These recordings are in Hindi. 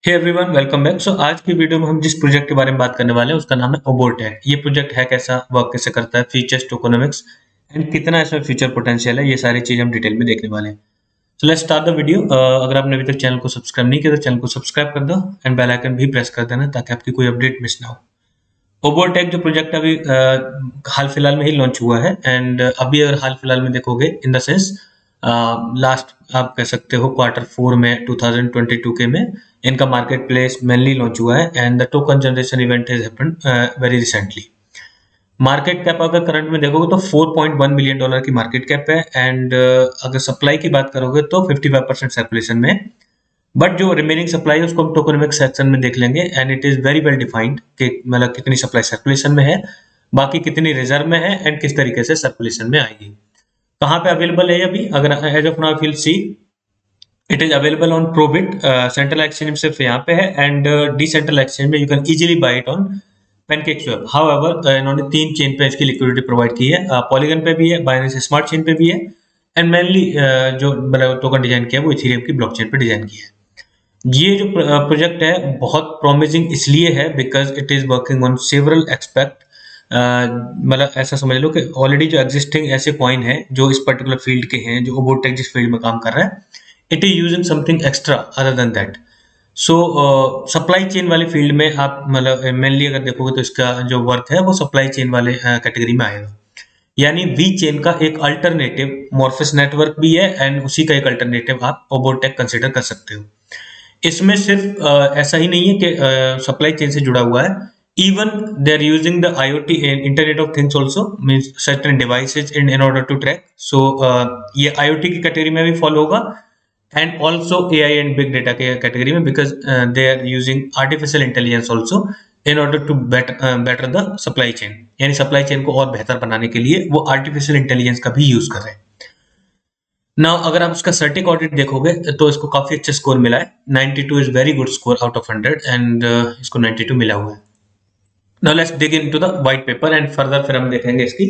हे एवरीवन, वेलकम बैक। सो आज की वीडियो में हम जिस प्रोजेक्ट के बारे में बात करने वाले हैं उसका नाम है ओबोटेक। ये प्रोजेक्ट है कैसा, वर्क कैसे करता है, फीचर्स, टोकेनोमिक्स एंड कितना इसमें फ्यूचर पोटेंशियल है, ये सारी चीज हम डिटेल में देखने वाले हैं। So let's start the video. अगर आपने अभी तक चैनल को सब्सक्राइब नहीं किया तो चैनल को सब्सक्राइब कर दो एंड बेल आइकन भी प्रेस कर देना ताकि आपकी कोई अपडेट मिस ना हो। ओबोटेक जो प्रोजेक्ट अभी हाल फिलहाल में ही लॉन्च हुआ है एंड अभी अगर हाल फिलहाल में देखोगे इन द सेंस लास्ट आप कह सकते हो Q4 में 2022 के में इनका मार्केट प्लेस मेनली लॉन्च हुआ है and the token generation event has happened very recently. Market cap अगर करंट में देखोगे तो $4.1 मिलियन की मार्केट कैप है एंड अगर सप्लाई की बात करोगे तो 55% सर्कुलेशन में। बट जो रिमेनिंग सप्लाई है उसको हम टोकनोमिक्स सेक्शन में देख लेंगे and it is very well defined कि मतलब कितनी सप्लाई सर्कुलेशन में है, बाकी कितनी रिजर्व में है एंड किस तरीके से सर्कुलेशन में आएगी। कहाँ पे अवेलेबल है अभी, अगर as of now feel see it is available on ProBit, central exchange में सिर्फ यहाँ पे है एंड डिसेंट्रल एक्सचेंज में you can easily buy it on PancakeSwap. However इन्होंने 3 चेन पे इसकी लिक्विडिटी प्रोवाइड की है, पॉलीगन पे भी है, बाइनेंस स्मार्ट चेन पे भी है एंड मेनली जो मतलब टोकन डिजाइन किया है वो इथेरियम की ब्लॉकचेन पे डिजाइन किया है। ये जो प्रोजेक्ट है बहुत प्रॉमिसिंग इसलिए है because it is working on several expect. मतलब ऐसा समझ लो कि ऑलरेडी जो एग्जिस्टिंग ऐसे कॉइन है जो इस पर्टिकुलर फील्ड के हैं, जो ओबोटेक जिस फील्ड में काम कर रहा है, it is using something extra other than that. So supply chain वाले फील्ड में आप मतलब मेनली अगर देखोगे तो इसका जो वर्क है वो सप्लाई चेन वाले कैटेगरी में आएगा। यानी वी चेन का एक अल्टरनेटिव मॉर्फस नेटवर्क भी है एंड उसी का एक अल्टरनेटिव आप ओबोटेक कंसिडर कर सकते हो। इसमें सिर्फ ऐसा ही नहीं है कि सप्लाई चेन से जुड़ा हुआ है, even they're using the IoT and Internet of Things also, means certain devices in order to track. So ये IoT की कैटेगरी में भी फॉलो होगा and also AI and big data के कैटेगरी में because they are using artificial intelligence also in order to better the supply chain। यानी सप्लाई चेन को और बेहतर बनाने के लिए वो artificial intelligence का भी यूज कर रहे हैं। Now अगर आप इसका सर्टिक ऑडिट देखोगे तो इसको काफी अच्छा स्कोर मिला है, 92 is very good score out of 100 and इसको 92 मिला हुआ है। Now let's dig into the white paper and further फिर हम देखेंगे इसकी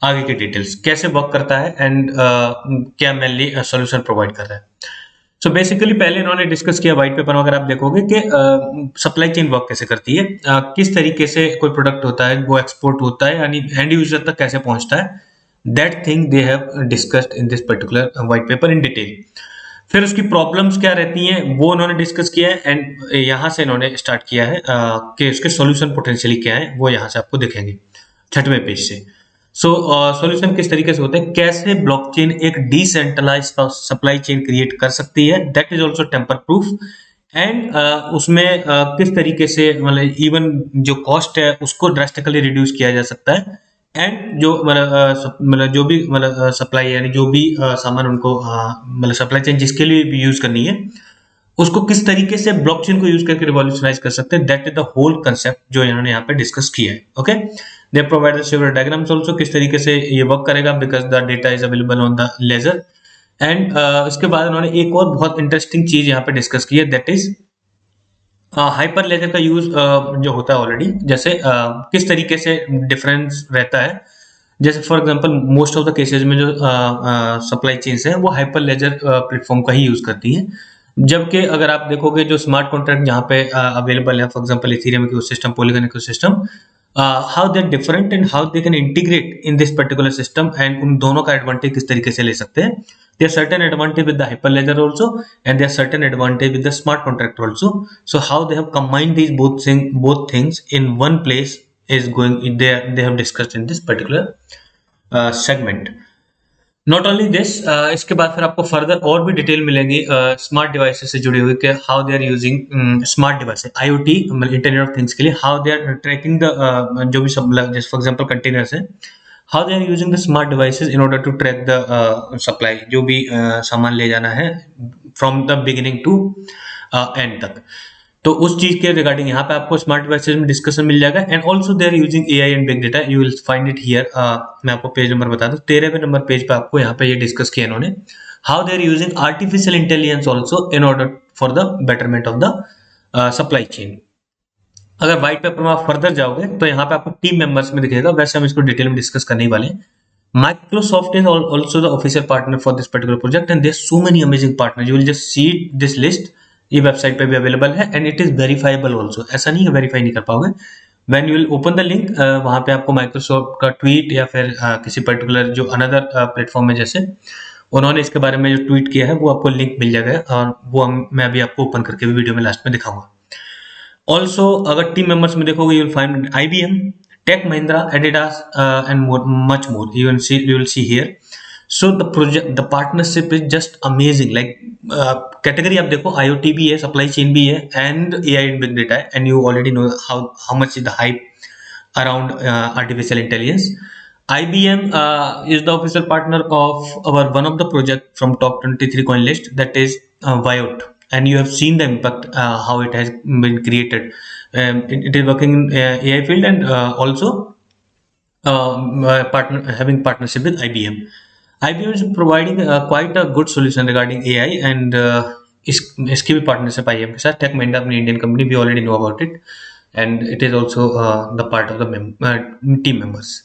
आगे की डिटेल्स कैसे वर्क करता है एंड क्या मेनली सॉल्यूशन प्रोवाइड कर रहा है। सो बेसिकली पहले इन्होंने डिस्कस किया व्हाइट पेपर में, अगर आप देखोगे कि सप्लाई चेन वर्क कैसे करती है, किस तरीके से कोई प्रोडक्ट होता है वो एक्सपोर्ट होता है यानी एंड यूजर तक कैसे पहुंचता है, that thing they have discussed in this particular white paper in detail. फिर उसकी प्रॉब्लम्स क्या रहती हैं वो उन्होंने डिस्कस किया है एंड यहाँ से इन्होंने स्टार्ट किया है कि उसके सॉल्यूशन पोटेंशियली क्या है वो यहाँ से आपको दिखेंगे 6वें पेज से। सो सॉल्यूशन किस तरीके से होते हैं, कैसे ब्लॉकचेन एक डिसेंट्रलाइज्ड सप्लाई चेन क्रिएट कर सकती है, that is also tamper proof and उसमें किस तरीके से मतलब इवन जो कॉस्ट है उसको ड्रास्टिकली रिड्यूस किया जा सकता है एंड जो मतलब जो भी मतलब सप्लाई यानी जो भी सामान उनको मतलब सप्लाई चेन जिसके लिए भी यूज करनी है उसको किस तरीके से ब्लॉकचेन को यूज करके रिवॉल्यूशनाइज कर सकते हैं, that is the whole concept जो इन्होंने यहाँ पे डिस्कस किया है। Okay, they provide the several diagrams also किस तरीके से ये वर्क करेगा because the data is available on the ledger and इसके बाद उन्होंने एक और बहुत इंटरेस्टिंग चीज यहाँ पे डिस्कस की है, दैट इज हाइपर लेजर का यूज जो होता है ऑलरेडी, जैसे किस तरीके से डिफरेंस रहता है। जैसे for example most of the cases में जो सप्लाई चेन्स है वो हाइपर लेजर प्लेटफॉर्म का ही यूज करती हैं, जबकि अगर आप देखोगे जो स्मार्ट कॉन्ट्रैक्ट जहाँ पे अवेलेबल है, for example Ethereum ecosystem, polygon ecosystem, how they different and how they can integrate in this particular system and उन दोनों का एडवांटेज किस तरीके से ले सकते हैं। There are certain advantage with the hyperledger also and there are certain advantage with the smart contract also. So how they have combined these both things in one place is going they have discussed in this particular segment. Not only this, इसके बाद फिर आपको फर्दर और भी डिटेल मिलेंगी स्मार्ट डिवाइसेस से जुड़ी हुई कि how they are using smart device IoT मतलब इंटरनेट ऑफ थिंग्स के लिए, how they are tracking the जो भी सब जैसे फॉर एग्जांपल कंटेनर्स है, how they are using the smart devices in order to track the supply, जो भी सामान ले जाना है from the beginning to end तक। तो उस चीज के रिगार्डिंग यहाँ पे आपको स्मार्ट डिवाइसेस में डिस्कशन मिल जाएगा and also they are using AI and big data, you will find it here. मैं आपको पेज नंबर बता दूं, 13वें नंबर पेज पे आपको यहाँ पे ये डिस्कस किया इन्होंने, how they are using artificial intelligence also in order for the betterment of the supply chain. अगर व्हाइट पेपर में आप फर्दर जाओगे तो यहाँ पे आपको टीम मेंबर्स में दिखेगा, वैसे हम इसको डिटेल में डिस्कस करने वाले हैं। Microsoft is also the official partner for this particular project and there's so many amazing partners, you will just see this list ये वेबसाइट पे भी अवेलेबल है and it is verifiable also. ऐसा नहीं है वेरीफाई नहीं कर पाओगे। When you will open the link, वहां पे आपको माइक्रोसॉफ्ट का ट्वीट या फिर किसी पर्टिकुलर जो अनदर प्लेटफॉर्म है, जैसे उन्होंने इसके बारे में जो ट्वीट किया है वो आपको लिंक मिल जाएगा, और वो मैं अभी आपको ओपन करके भी वीडियो में लास्ट में दिखाऊंगा। ऑल्सो अगर टीम मेंबर्स में देखोगे, you will find IBM, tech Mahindra, Adidas and much more, you will see here. So the partnership is just amazing. Like category आप देखो, IoT भी है, सप्लाई चेन भी है, and AI and big data है, and you already know how much is the hype around artificial intelligence. IBM is the official partner of our one of the project from top 23 coin list, that is Viot, and you have seen the impact, how it has been created. It is working in AI field, and also having partnership with IBM. IBM is providing quite a good solution regarding AI, and इसकी भी पार्टनरशिप IBM के साथ। टेक महिंद्रा अपनी Indian company, we already know about it, and it is also the part of the team members.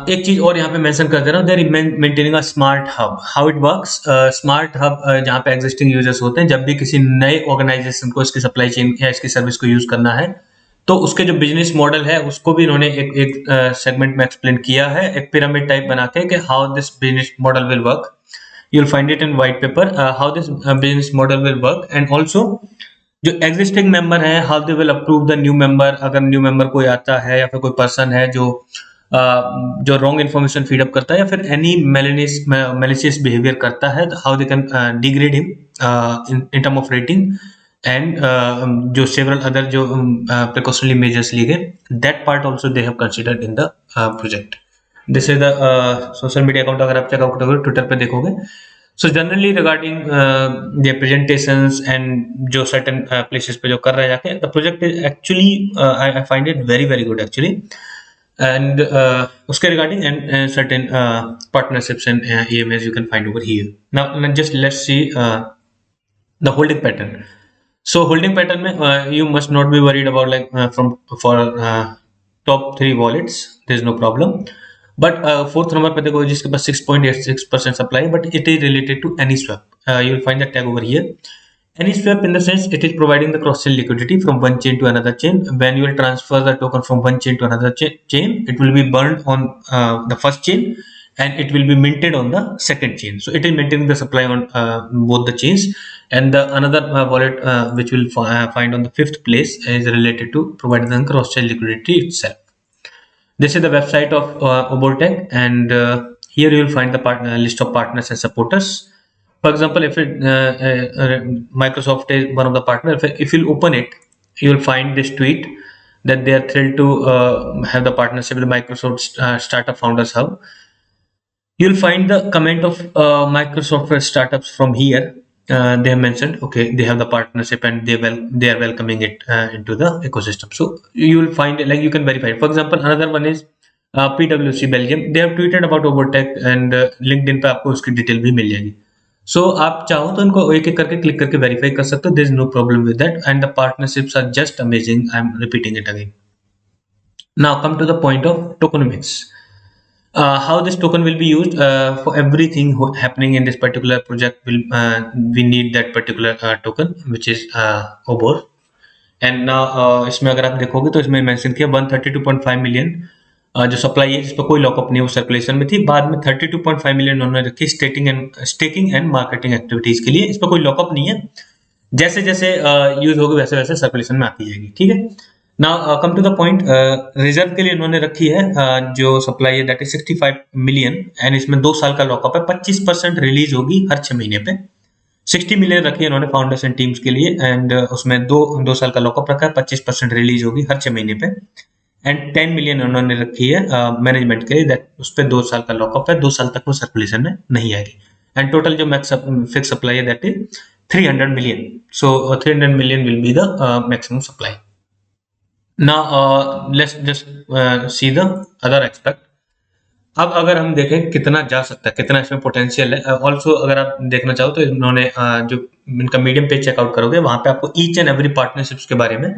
एक चीज और यहाँ पे मेंशन कर दे रहा हूँ, they're maintaining a smart hub. How it works, smart hub जहाँ पे एग्जिस्टिंग यूजर्स होते हैं, जब भी किसी नए ऑर्गेनाइजेशन को इसकी सप्लाई चेन या इसकी सर्विस को यूज करना है, तो उसके जो बिजनेस मॉडल है उसको भी इन्होंने एक सेगमेंट में एक्सप्लेन किया है, एक पिरामिड टाइप बना के, कि how this business model will work. You will find it in white paper, how this business model will work, and also जो एग्जिस्टिंग मेंबर है, how they will approve the new member. अगर न्यू मेंबर कोई आता है या फिर कोई पर्सन है जो रॉन्ग इन्फॉर्मेशन फीडअप करता है या फिर एनी मैलिशियस बिहेवियर करता है, how they can degrade him in term of rating, and जो सेवरल अदर जो प्रिकॉशनरी मेजर्स लिए गए, that part also they have considered in the project. This is the social media account, अगर आप चेकआउट करोगे ट्विटर पे देखोगे। So generally regarding the presentations and जो सर्टेन प्लेसेस पे जो कर रहे हैं जाके, the project is actually I find it very very good actually, and उसके regarding and certain partnerships and EMS you can find over here. Now just let's see the holding pattern. So holding pattern में you must not be worried about like for top 3 wallets, there is no problem. But fourth number पे देखो जिसके पास 6.86% supply, but it is related to AnySwap. You will find the tag over here. AnySwap, in the sense, it is providing the cross-chain liquidity from one chain to another chain. When you will transfer the token from one chain to another chain, it will be burned on the first chain, and it will be minted on the second chain. So it is maintaining the supply on both the chains. And the another wallet which will find on the 5th place is related to providing the cross-chain liquidity itself. This is the website of Obortech, and here you will find the list of partners and supporters. For example, if Microsoft is one of the partners, if you open it, you will find this tweet that they are thrilled to have the partnership with the Microsoft Startup Founders Hub. You will find the comment of Microsoft startups from here. They have mentioned, okay, they have the partnership and they are welcoming it into the ecosystem. So you will find it, like you can verify it. For example, another one is PwC Belgium. They have tweeted about Obortech, and LinkedIn पे आपको उसकी डिटेल भी मिल जाएगी। सो आप चाहो तो इनको एक एक करके क्लिक करके वेरीफाई कर सकते हो, there is no problem with that, and the partnerships are just amazing. I am repeating it again. Now come to the point of tokenomics, how this token will be used for everything happening in this particular project. We need that particular token which is OBOR, and now इसमें अगर आप देखोगे तो इसमें मेंशन किया 132.5 मिलियन जो सप्लाई है, जिस पर कोई लॉकअप नहीं, वो सर्कुलेशन में थी। बाद में 32.5 मिलियन उन्होंने रखी स्टेकिंग एंड मार्केटिंग एक्टिविटीज के लिए। इस पर कोई लॉकअप नहीं है, जैसे जैसे यूज होगी वैसे वैसे सर्कुलेशन में आती जाएगी, ठीक है। Now come to the point, reserve के लिए इन्होंने रखी है जो सप्लाई है, दैट इज 65 मिलियन, एंड इसमें 2 साल का लॉकअप है। 25% रिलीज होगी हर 6 महीने पे। 60 मिलियन रखी है इन्होंने फाउंडर्स एंड टीम्स के लिए, एंड उसमें दो साल का लॉकअप रखा है। 25% रिलीज होगी हर 6 महीने पे, एंड 10 मिलियन उन्होंने रखी है मैनेजमेंट के लिए, दैट उस पर 2 साल का लॉकअप है। 2 साल तक वो सर्कुलेशन में नहीं आएगी, एंड टोटल जो मैक्स फिक्स सप्लाई है that is 300 million. So 300 million will be the maximum supply. Now let's just see the other aspect. अब अगर हम देखें कितना जा सकता है, कितना इसमें पोटेंशियल है, ऑल्सो अगर आप देखना चाहो तो इन्होंने जो इनका मीडियम पेज चेकआउट करोगे, वहां पे आपको ईच एंड एवरी पार्टनरशिप्स के बारे में,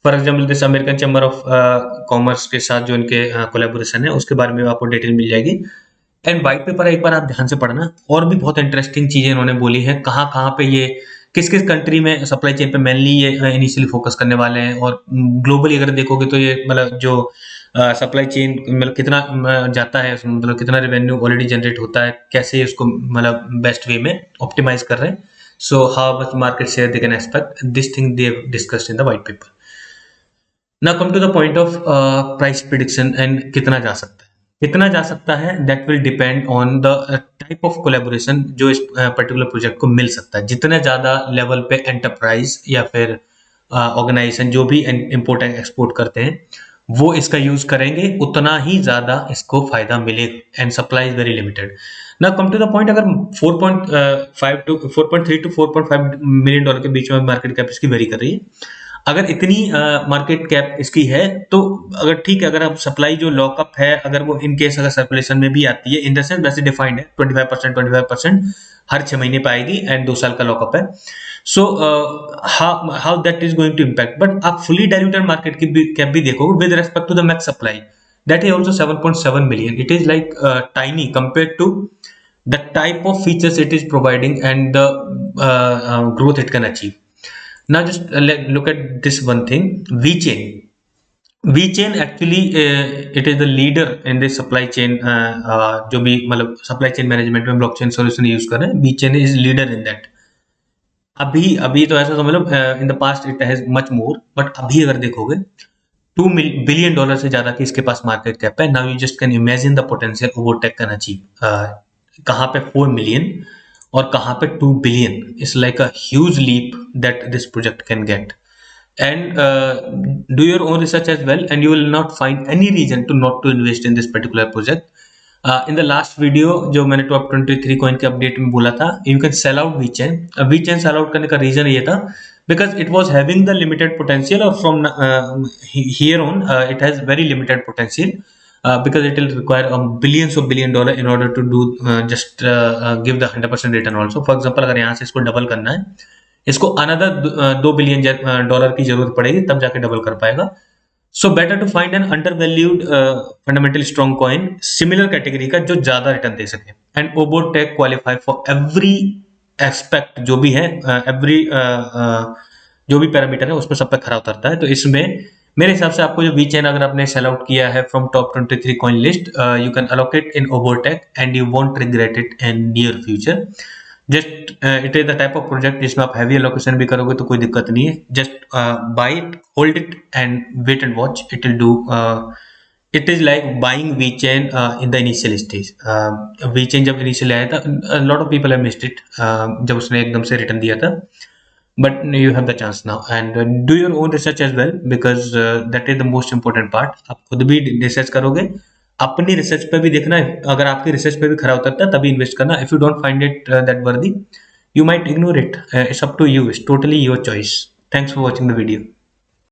for example this American chamber of commerce के साथ जो इनके कोलैबोरेशन है उसके बारे में आपको डिटेल मिल जाएगी। एंड व्हाइट पेपर एक बार आप ध्यान से पढ़ना, और भी बहुत इंटरेस्टिंग चीजें इन्होंने बोली है, कहाँ कहाँ पे ये किस किस कंट्री में सप्लाई चेन पे मेनली ये इनिशियली फोकस करने वाले हैं, और ग्लोबली अगर देखोगे तो ये मतलब जो सप्लाई चेन मतलब कितना जाता है, मतलब कितना रेवेन्यू ऑलरेडी जनरेट होता है, कैसे इसको मतलब बेस्ट वे में ऑप्टिमाइज कर रहे हैं. So how much market share they can expect, this thing they discussed in the white paper. Now come to the point of price prediction and कितना जा सकता है. कितना जा सकता है that will depend on the type of collaboration जो इस पर्टिकुलर प्रोजेक्ट को मिल सकता है. जितने ज्यादा लेवल पे एंटरप्राइज या फिर ऑर्गेनाइजेशन जो भी इंपोर्ट एंड एक्सपोर्ट करते हैं वो इसका यूज करेंगे, उतना ही ज्यादा इसको फायदा मिलेगा. And supply is very limited. Now come to the point, अगर 4.5 टू 4.3 टू 4.5 मिलियन डॉलर के बीच में मार्केट कैप इसकी वेरी कर रही है. अगर इतनी मार्केट कैप इसकी है तो अगर ठीक है, अगर अब सप्लाई जो लॉकअप है अगर वो इन केस अगर सर्कुलेशन में भी आती है, इन द सेंस वैसे डिफाइंड है 25% हर 6 महीने पे आएगी एंड 2 साल का लॉकअप है. So how that is going to impact. But आप फुली डाइल्यूटेड मार्केट की कैप भी देखोगे with respect to the max supply, that is also 7.7 million. It is like tiny compare to the type of features it is providing and the growth it can achieve. Now just look at this one thing, VeChain. VeChain actually it is the leader in the supply chain, जो भी मतलब supply chain management में blockchain solution यूज कर रहे हैं, VeChain is leader in that. अभी अभी तो ऐसा समझ लो in the past it has much more, but अभी अगर देखोगे $2 billion से ज्यादा की इसके पास मार्केट कैप है. Now you just can imagine the potential overtake can achieve. कहाँ पे 4 मिलियन और कहाँ पे 2 billion. It's like a huge leap that this project can get. And do your own research as well and you will not find any reason to not to invest in this particular project. In the last video जो मैंने टॉप 23 कॉइन के अपडेट में बोला था, you can sell out VeChain. VeChain sell out करने का रीजन ये था because it was having the limited potential, or from here on it has very limited potential. Because it will require billions of $billion in order to do just give the 100% return also. For example, अगर यहाँ से इसको डबल करना है, इसको अनदर $2 बिलियन की जरूरत पड़ेगी तब जाके डबल कर पाएगा. So better to find an undervalued fundamental strong coin similar category का जो ज्यादा रिटर्न दे सके. And Obotech qualify for every aspect जो भी है, एवरी जो भी पैरामीटर है उस पर सब पे खरा उतरता है. तो इसमें मेरे हिसाब से आपको जो VeChain अगर आपने सेल आउट किया है from top 23 coin list, you can allocate in Obotech and you won't regret it in near future. Just it is the type of project जिसमें आप हैवी अलोकेशन भी करोगे तो कोई दिक्कत नहीं है. Just buy it, hold it and wait and watch. It will do. It is like buying VeChain in the initial stage. VeChain जब इनिशियल आया था, lot of people have missed it जब उसने एकदम से रिटर्न दिया था. But you have the chance now, and do your own research as well, because that is the most important part. आप खुद भी रिसर्च करोगे, अपनी रिसर्च पे भी देखना है. अगर आपकी रिसर्च पे भी खरा उतरता है तभी इन्वेस्ट करना. If you don't find it that वर्दी, you might ignore it. It's up to you. It's totally your choice. Thanks for watching the video.